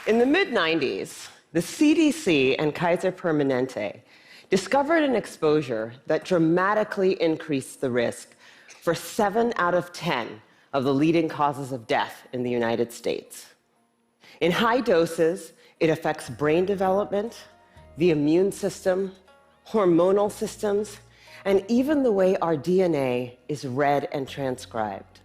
In the mid-90s, the CDC and Kaiser Permanente discovered an exposure that dramatically increased the risk for 7 out of 10 of the leading causes of death in the United States. In high doses, it affects brain development, the immune system, hormonal systems, and even the way our DNA is read and transcribed.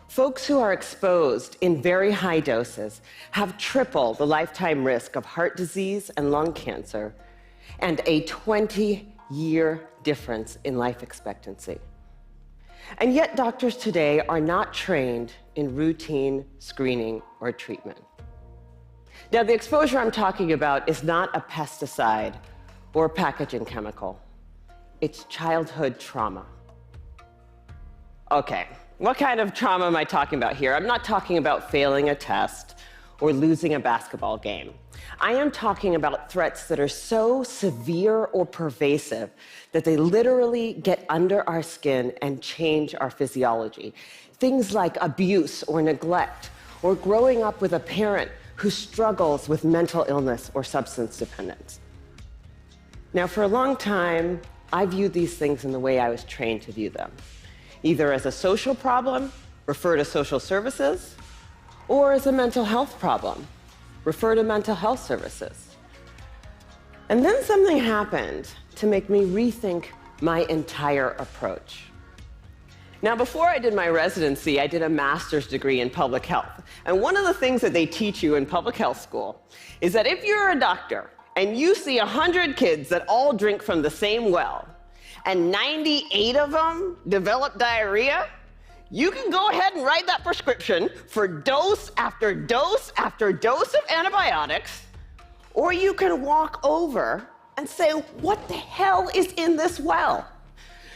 Folks who are exposed in very high doses have triple the lifetime risk of heart disease and lung cancer, and a 20-year difference in life expectancy. And yet doctors today are not trained in routine screening or treatment. Now, the exposure I'm talking about is not a pesticide or a packaging chemical. It's childhood trauma. Okay, what kind of trauma am I talking about here? I'm not talking about failing a test or losing a basketball game. I am talking about threats that are so severe or pervasive that they literally get under our skin and change our physiology. Things like abuse or neglect, or growing up with a parent who struggles with mental illness or substance dependence. Now, for a long time, I viewed these things in the way I was trained to view them, either as a social problem, refer to social services, or as a mental health problem, refer to mental health services. And then something happened to make me rethink my entire approach. Now, before I did my residency, I did a master's degree in public health. And one of the things that they teach you in public health school is that if you're a doctor and you see 100 kids that all drink from the same well, and 98 of them develop diarrhea, you can go ahead and write that prescription for dose after dose after dose of antibiotics, or you can walk over and say, what the hell is in this well?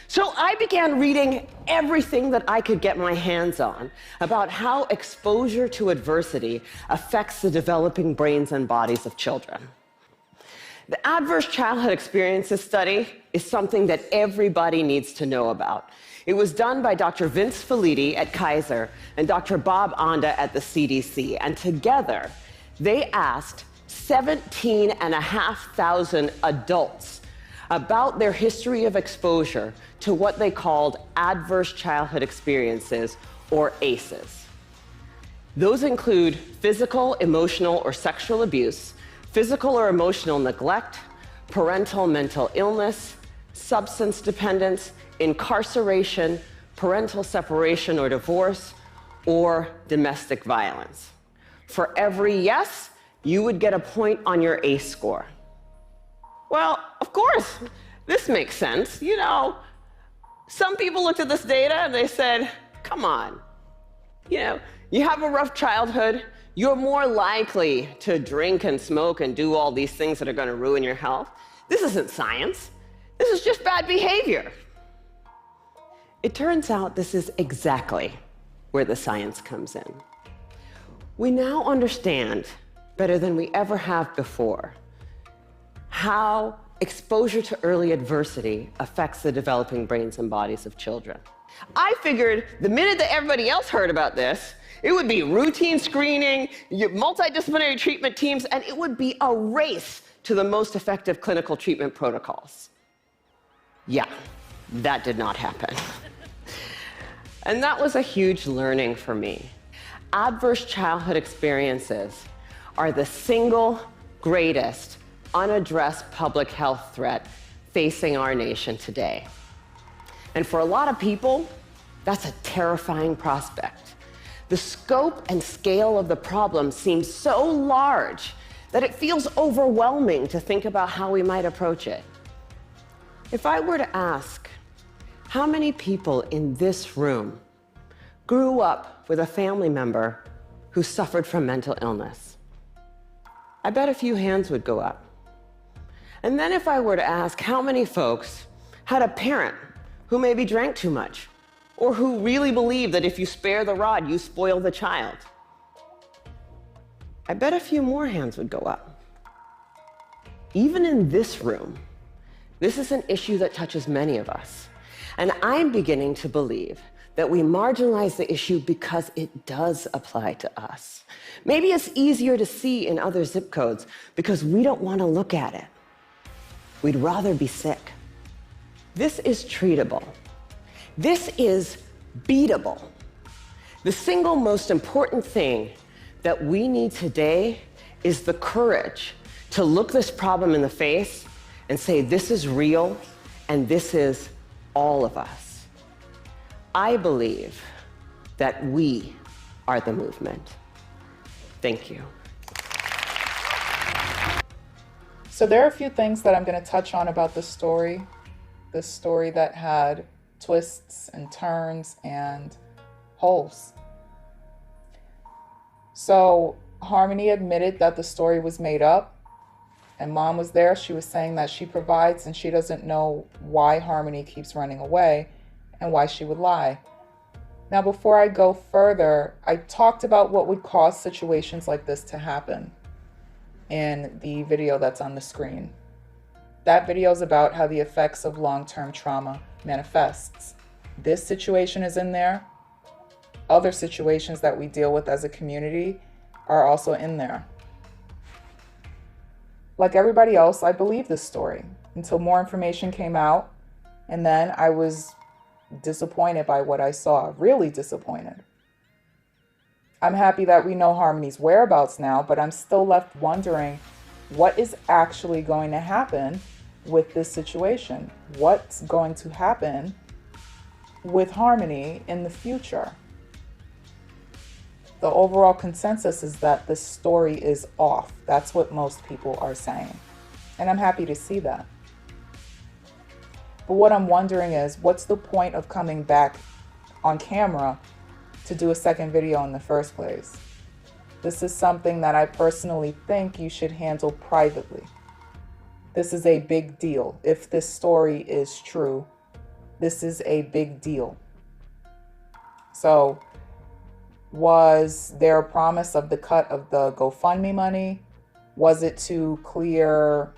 So I began reading everything that I could get my hands on about how exposure to adversity affects the developing brains and bodies of children. The Adverse Childhood Experiences Study is something that everybody needs to know about. It was done by Dr. Vince Felitti at Kaiser and Dr. Bob Onda at the CDC, and together they asked 17,500 adults about their history of exposure to what they called adverse childhood experiences, or ACEs. Those include physical, emotional, or sexual abuse, physical or emotional neglect, parental mental illness, substance dependence, incarceration, parental separation or divorce, or domestic violence. For every yes, you would get a point on your ACE score. Well, of course, this makes sense. You know, some people looked at this data and they said, come on, you have a rough childhood, you're more likely to drink and smoke and do all these things that are going to ruin your health. This isn't science. This is just bad behavior. It turns out this is exactly where the science comes in. We now understand, better than we ever have before, how exposure to early adversity affects the developing brains and bodies of children. I figured the minute that everybody else heard about this, it would be routine screening, multidisciplinary treatment teams, and it would be a race to the most effective clinical treatment protocols. Yeah, that did not happen. And that was a huge learning for me. Adverse childhood experiences are the single greatest unaddressed public health threat facing our nation today. And for a lot of people, that's a terrifying prospect. The scope and scale of the problem seems so large that it feels overwhelming to think about how we might approach it. If I were to ask, how many people in this room grew up with a family member who suffered from mental illness? I bet a few hands would go up. And then if I were to ask how many folks had a parent who maybe drank too much, or who really believed that if you spare the rod, you spoil the child, I bet a few more hands would go up. Even in this room, this is an issue that touches many of us. And I'm beginning to believe that we marginalize the issue because it does apply to us. Maybe it's easier to see in other zip codes because we don't want to look at it. We'd rather be sick. This is treatable. This is beatable. The single most important thing that we need today is the courage to look this problem in the face and say, this is real, and this is all of us. I believe that we are the movement. Thank you. So there are a few things that I'm going to touch on about this story that had twists and turns and holes. So Harmonie admitted that the story was made up, and Mom was there. She was saying that she provides and she doesn't know why Harmonie keeps running away and why she would lie. Now, before I go further, I talked about what would cause situations like this to happen in the video that's on the screen. That video is about how the effects of long-term trauma manifests. This situation is in there. Other situations that we deal with as a community are also in there. Like everybody else, I believed this story until more information came out, and then I was disappointed by what I saw, really disappointed. I'm happy that we know Harmonie's whereabouts now, but I'm still left wondering what is actually going to happen with this situation. What's going to happen with Harmonie in the future? The overall consensus is that this story is off. That's what most people are saying. And I'm happy to see that. But what I'm wondering is, what's the point of coming back on camera to do a second video in the first place? This is something that I personally think you should handle privately. This is a big deal. If this story is true, this is a big deal. So, was there a promise of the cut of the GoFundMe money? Was it to clear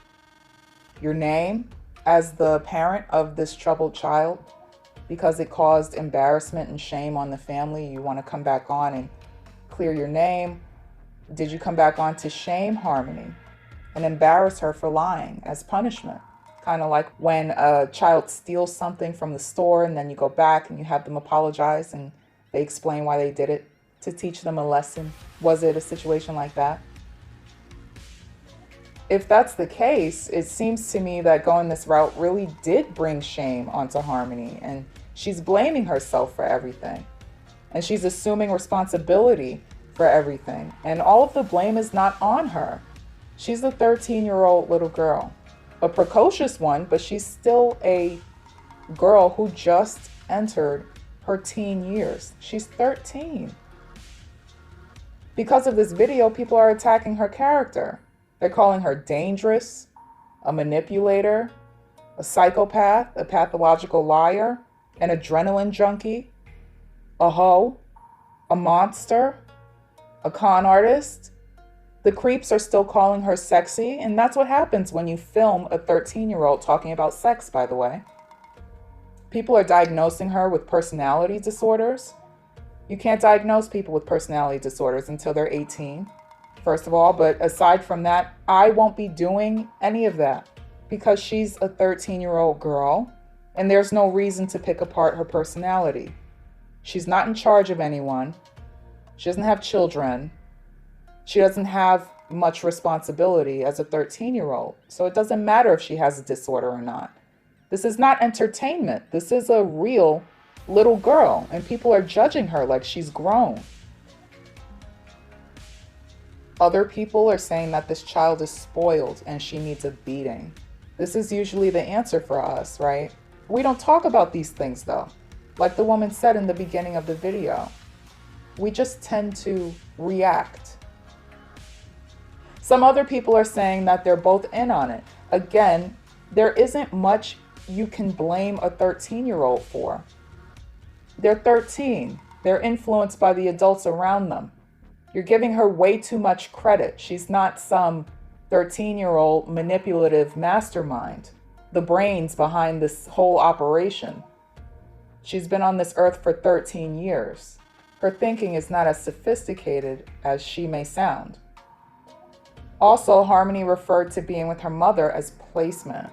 your name as the parent of this troubled child because it caused embarrassment and shame on the family? You want to come back on and clear your name? Did you come back on to shame Harmonie and embarrass her for lying as punishment? Kind of like when a child steals something from the store and then you go back and you have them apologize and they explain why they did it to teach them a lesson. Was it a situation like that? If that's the case, it seems to me that going this route really did bring shame onto Harmonie, and she's blaming herself for everything. And she's assuming responsibility for everything. And all of the blame is not on her. She's a 13-year-old little girl, a precocious one, but she's still a girl who just entered her teen years. She's 13. Because of this video, people are attacking her character. They're calling her dangerous, a manipulator, a psychopath, a pathological liar, an adrenaline junkie, a hoe, a monster, a con artist. The creeps are still calling her sexy, and that's what happens when you film a 13-year-old talking about sex, by the way. People are diagnosing her with personality disorders. You can't diagnose people with personality disorders until they're 18, first of all. But aside from that, I won't be doing any of that because she's a 13-year-old girl and there's no reason to pick apart her personality. She's not in charge of anyone. She doesn't have children. She doesn't have much responsibility as a 13-year-old. So it doesn't matter if she has a disorder or not. This is not entertainment. This is a real little girl, and people are judging her like she's grown. Other people are saying that this child is spoiled and she needs a beating. This is usually the answer for us, right? We don't talk about these things though. Like the woman said in the beginning of the video, we just tend to react. Some other people are saying that they're both in on it. Again, there isn't much you can blame a 13-year-old for. They're 13. They're influenced by the adults around them. You're giving her way too much credit. She's not some 13-year-old manipulative mastermind, the brains behind this whole operation. She's been on this earth for 13 years. Her thinking is not as sophisticated as she may sound. Also, Harmonie referred to being with her mother as placement.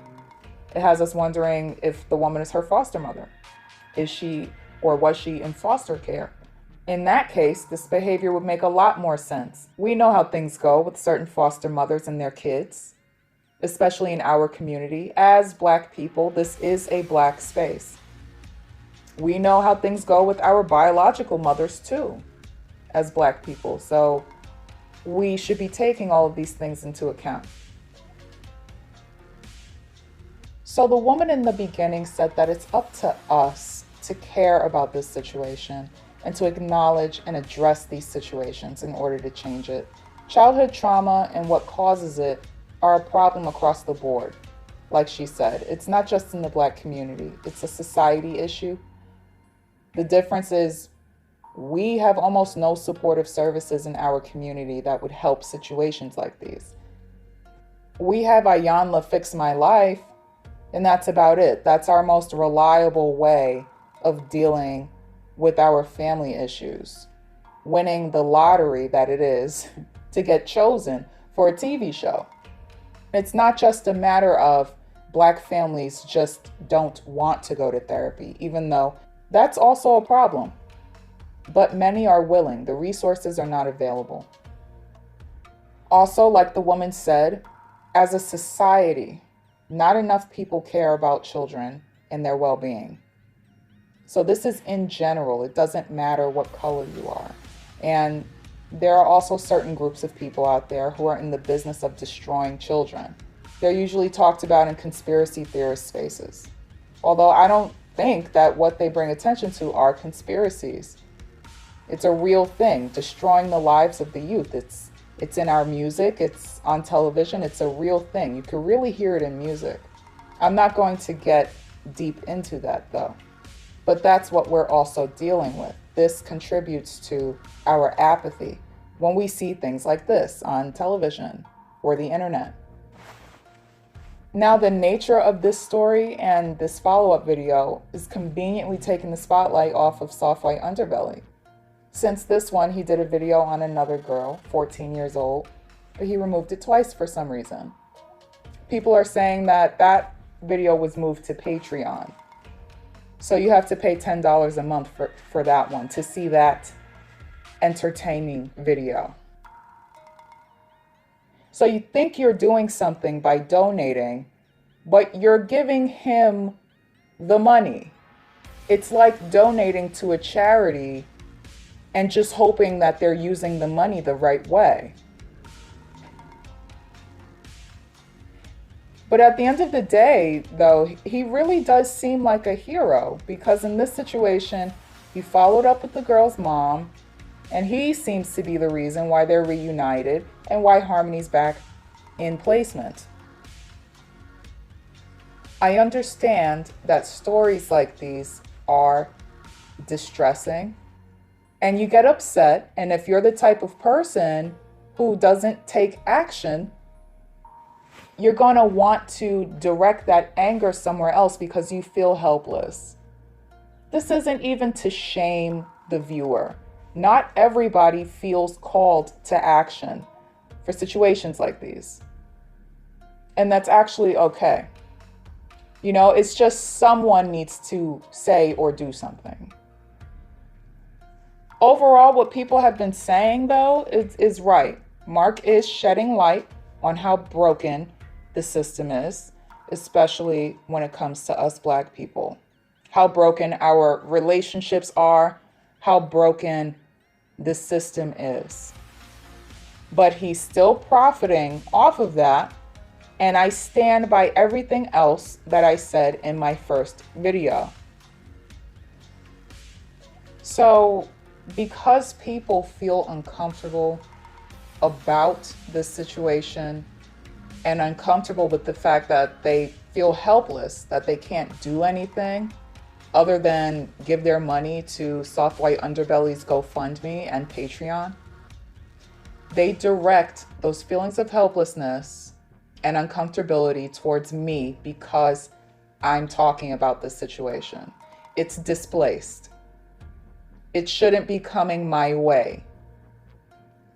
It has us wondering if the woman is her foster mother. Is she or was she in foster care? In that case, this behavior would make a lot more sense. We know how things go with certain foster mothers and their kids, especially in our community. As Black people, this is a Black space. We know how things go with our biological mothers too, as Black people. So we should be taking all of these things into account. So the woman in the beginning said that it's up to us to care about this situation and to acknowledge and address these situations in order to change it. Childhood trauma and what causes it are a problem across the board. Like she said, it's not just in the Black community, it's a society issue. The difference is we have almost no supportive services in our community that would help situations like these. We have Ayanla Fix My Life, and that's about it. That's our most reliable way of dealing with our family issues, winning the lottery that it is to get chosen for a TV show. It's not just a matter of Black families just don't want to go to therapy, even though that's also a problem. But many are willing. The resources are not available. Also, like the woman said, as a society, not enough people care about children and their well-being. So this is in general. It doesn't matter what color you are. And there are also certain groups of people out there who are in the business of destroying children. They're usually talked about in conspiracy theorist spaces. Although I don't think that what they bring attention to are conspiracies. It's a real thing, destroying the lives of the youth. It's in our music, it's on television, it's a real thing. You can really hear it in music. I'm not going to get deep into that though, but that's what we're also dealing with. This contributes to our apathy when we see things like this on television or the internet. Now, the nature of this story and this follow-up video is conveniently taking the spotlight off of Soft White Underbelly. Since this one, he did a video on another girl, 14 years old, but he removed it twice for some reason. People are saying that that video was moved to Patreon. So you have to pay $10 a month for that one to see that entertaining video. So you think you're doing something by donating, but you're giving him the money. It's like donating to a charity and just hoping that they're using the money the right way. But at the end of the day, though, he really does seem like a hero, because in this situation, he followed up with the girl's mom, and he seems to be the reason why they're reunited and why Harmonie's back in placement. I understand that stories like these are distressing, and you get upset, and if you're the type of person who doesn't take action, you're going to want to direct that anger somewhere else because you feel helpless. This isn't even to shame the viewer. Not everybody feels called to action for situations like these. And that's actually okay. You know, it's just someone needs to say or do something. Overall, what people have been saying, though, is right. Mark is shedding light on how broken the system is, especially when it comes to us Black people. How broken our relationships are, how broken the system is. But he's still profiting off of that, and I stand by everything else that I said in my first video. So, because people feel uncomfortable about this situation and uncomfortable with the fact that they feel helpless, that they can't do anything other than give their money to Soft White Underbelly's GoFundMe and Patreon, they direct those feelings of helplessness and uncomfortability towards me because I'm talking about this situation. it's displaced. It shouldn't be coming my way.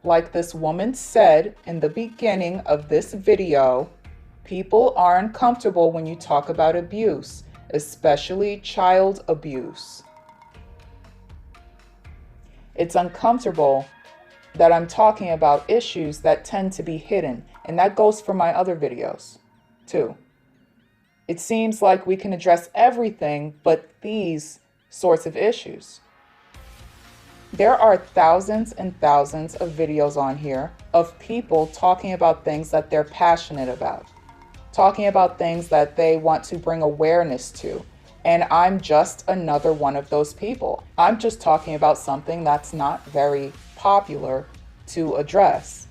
Like this woman said in the beginning of this video, people are uncomfortable when you talk about abuse, especially child abuse. It's uncomfortable that I'm talking about issues that tend to be hidden, and that goes for my other videos too. It seems like we can address everything but these sorts of issues. There are thousands and thousands of videos on here of people talking about things that they're passionate about, talking about things that they want to bring awareness to. And I'm just another one of those people. I'm just talking about something that's not very popular to address.